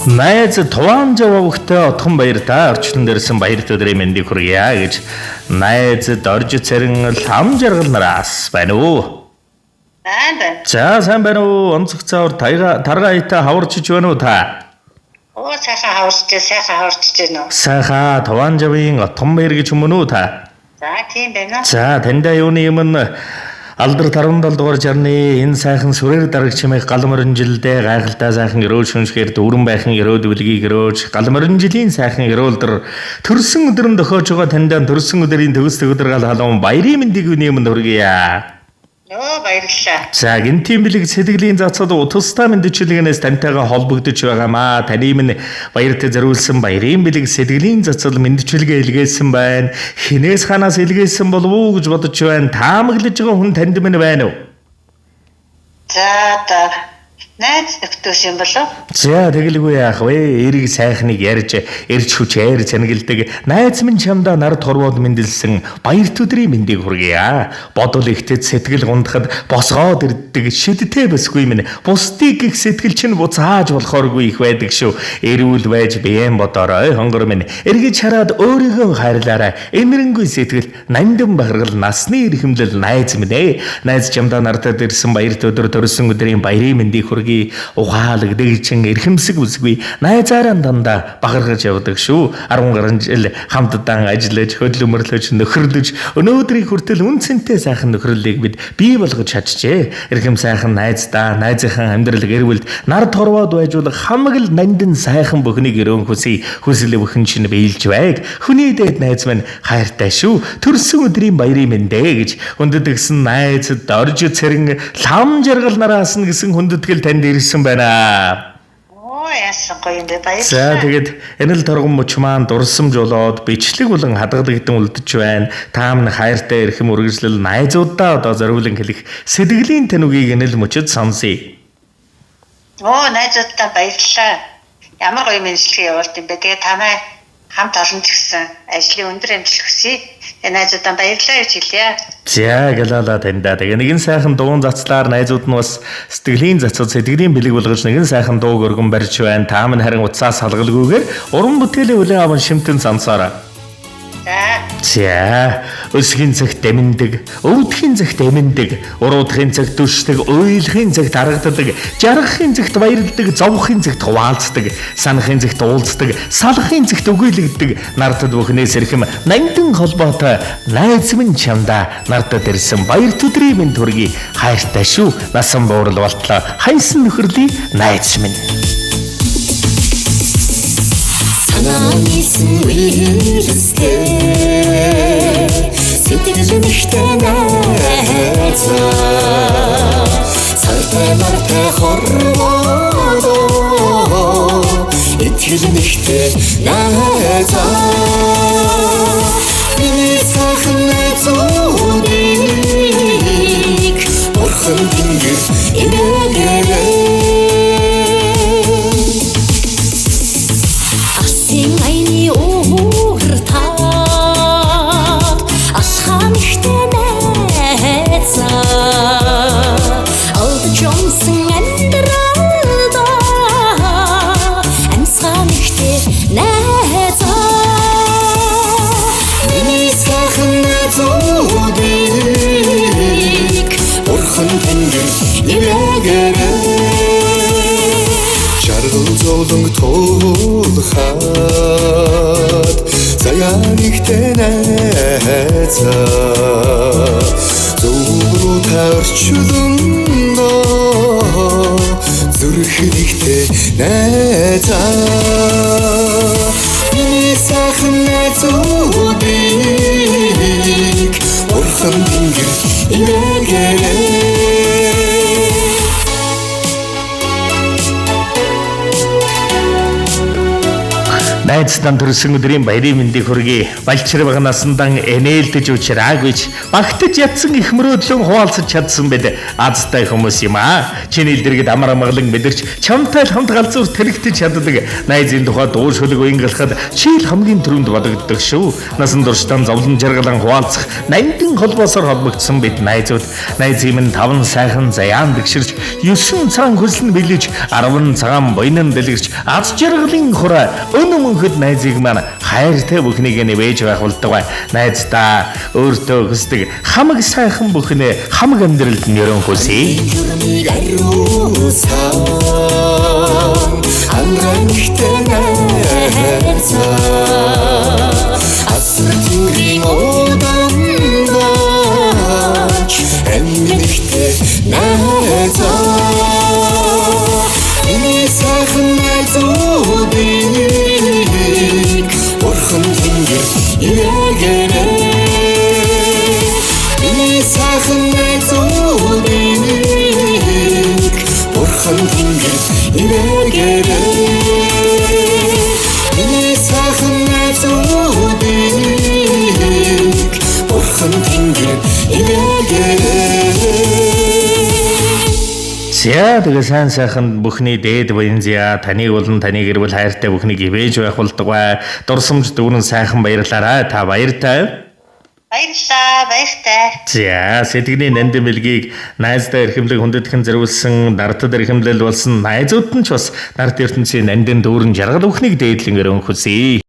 Найз туван жавагтай отхон баяр та орчлон дэрсэн баярт өдрийн мэндийг хүргье гэж найзд орж цэрэн лам жаргал нараас байна уу? Байна. За сайн байна уу? Онцгой цаавар тарга итэ хаварчиж байна уу та? Оо сайхан хаварчж байна уу? Сайхан туван жавын отхон баяр гэж юм уу та? За тийм байна. За таньда юуны юм алдар 17 дугаар жарны энэ сайхан сүрээр дарагч чимээх гал морин жилдээ гайхалтай сайхан өрөөл шүншгээр дүүрэн байхын өрөөд үлгийг өрөөж гал морин жилийн сайхан өрөөлдөр төрсөн өдрөнд дохиож байгаа таньда төрсөн өдрийн төгс өдөр гал халуун баярын мэндийг үнэмэнд хүргье. Нөө баярлалаа. За гинтийн бэлэг сэтгэлийн зацад тусдаа мэдчилгээнээс таньтайгаа холбогдож байгаамаа. Таны минь баярт зориулсан баярын бэлэг сэтгэлийн зацад мэдчилгээ илгээсэн байна. Хинээс ханаас илгээсэн болов уу гэж бодож байна. Таамаглаж байгаа хүн танд минь байна уу? За найз нөхдөс юм болов? За тэгэлгүй яах вэ? Эрэг сайхныг ярьж хүчээр цэнгэлдэг найз минь чамдаа нар торвоод мэндэлсэн баярт өдрийн мэндийг хүргье. Бодол ихтэд сэтгэл гундахад босгоод ирдэг шидтэй басгүй минь бусдыг гих сэтгэл чинь буцааж болохооргүй их байдаг шүү. Эрүүл байж биеэн бодорой хонгор минь эргэж хараад өөрийгөө хайрлаарай. Эмэрэнгүй сэтгэл нандин бахаргал насны эрхэмлэл найз минь ээ. Найз чамдаа нартад ирсэн баярт өдөр төрсөн өдрийн баярын мэндийг ухаалаг дэгчин эрхэмсэг үсгүй найзаараа дандаа бахархаж явдаг шүү. 10 гаруй жил хамтдаа ажиллаж хөдөлмөрлөж нөхөрлөж өнөөдрийг хүртэл үнцэнтэй сайхан нөхрөлийг бид бий болгож чадчихжээ. Эрхэм сайхан найздаа найзынхаа амьдрал гэр бүлд нар торвоод байжулах хамаг л нандин сайхан бүхнийг өрөөн хүсье. Хүсэл бүхэн чинь биелж байг. Хүний дээд найз минь хайртай шүү. Төрсөн өдрийн баярын мэндэ гэж хүндэтгсэн найзд орж цэрэн лам жаргал нараас нь гэсэн хүндэтгэл танд ирсэн байна. Оо яасан гоё юм бэ баярлалаа. За тэгээд энэ л торгон мөч маань дурсамж болоод бичлэг болон хадгалагдсан үлдэж байна. Та минь хайртай эрхэм үргэлжлэл найзуудаа одоо зориулан хэлэх сэтгэлийн танугийг энэ л мөчөд сонсъё. Оо найзуудаа баярлалаа. Ямар гоё мэдлэгээ явуулт юм бэ. Тэгээ танай хамт олон ч гэсэн ажлын өндөр амжилт хүсье. Найзуудаа баярлалаа гэж хэлье. За гэлала таньда. Тэгээ нэгэн сайхан дуун цацлаар найзууд нь бас сэтгэлийн цацад сэтгэлийн бэлэг болгож нэгэн сайхан дууг өргөн барьж байна. Та минь харин уцаас салгалгүйгээр уран бүтээлийн үлэн аван шимтэн сансаараа. За өсгийн цагт дэмэндэг, өвдхийн цагт эмэндэг, уруудахын цагт түшдэг, уйлахын цагт харагддаг, жаргахын цагт баярлдаг, зовхын цагт хуваалцдаг, санахын цагт уулздаг, салахын цагт өгөөлөгддөг, нартад бүхнээс эрхэм нандин холбоотой найз минь чамдаа нартад ирсэн баярт өдрийн минь төргий хайртай шүү. Насан буурал болтлоо хайсан нөхөрлий найз минь. Санаанисэн үйлстэй сэтгэл нэгтэй найзаа цартай мартай хорвоо итгэл нэгтэй найзаа миний сайхан найзуудыг бурхан тэнгэр инээгээрээ Айни ууртаад асхан ихтэй найзаа Олд Джонсон амьдралда амсхан ихтэй найзаа Миний сайхан найзуудыг бурхан тэнгэр инээгээрээ Жаргал зовлонг туулахад заяа нэгтэй найзаа зөврөө таарчлундоо зүрх нэгтэй найзаа миний сайхан найзуудыг бурхан тэнгэр инээгээрээ найзтан төрсөн өдрийн баярын мэндийг хүргэе. Балчир багнаасандан энээлдэж учраагүйч багтаж ятсан их мөрөөдлөн хуваалцаж чадсан байд азтай хүмүүс юм аа. Чиний дэргэд амар амгалан мэдэрч чамтай хамт галзуур тэрэгтэж чаддаг найзын тухай дуу шүлэг уянгалахад чийл хамгийн түрүүнд бодогддог шүү. Насан туршдаа зовлон жаргалан хуваалцах нандин холбоосоор холбогдсон бид найзууд. Найзын минь 5 сайхан заяан дэгширч 9 цагаан хөлсөн бэлэж 10 цагаан буйнан дэлгэрч аз жаргалын хураа өнөмөнхөд найзыг маань хайртай бүхнийг нэмэж байх болдог. Найздаа өөртөө хүсдэг хамаг сайхан бүхнээ хамаг амьдралд нь өрөн хүсье. Юрмиг ариусан ангамхтэй найзаа асар тэнгэрийн удамдаач амьдхтэй найзаа миний сайхан найзуудыг бурхан тэнгэр ивэгэрээ миний сайхан найзуудыг бурхан тэнгэр ивэгэрээ миний сайхан найзуудыг бурхан тэнгэр ивэгэрээ. За тэгээ сайн сайхан бүхний дээд баянзя таныг болон таны гэр бүл хайртай бүхнийг ивэж байх болдог. Дурсамж дүүрэн сайхан баярлаарай. Та баяртай. Баярлалаа, баяртай. За сэтгэлийн нандин бэлгийг найздаа эрхэмлэг хүндэтгэн зориулсан нартад эрхэмлэл болсон найзууд нь ч бас нарт ертөнцийн нандин дүүрэн жаргал бүхнийг дээдлэн өрөн хүсье.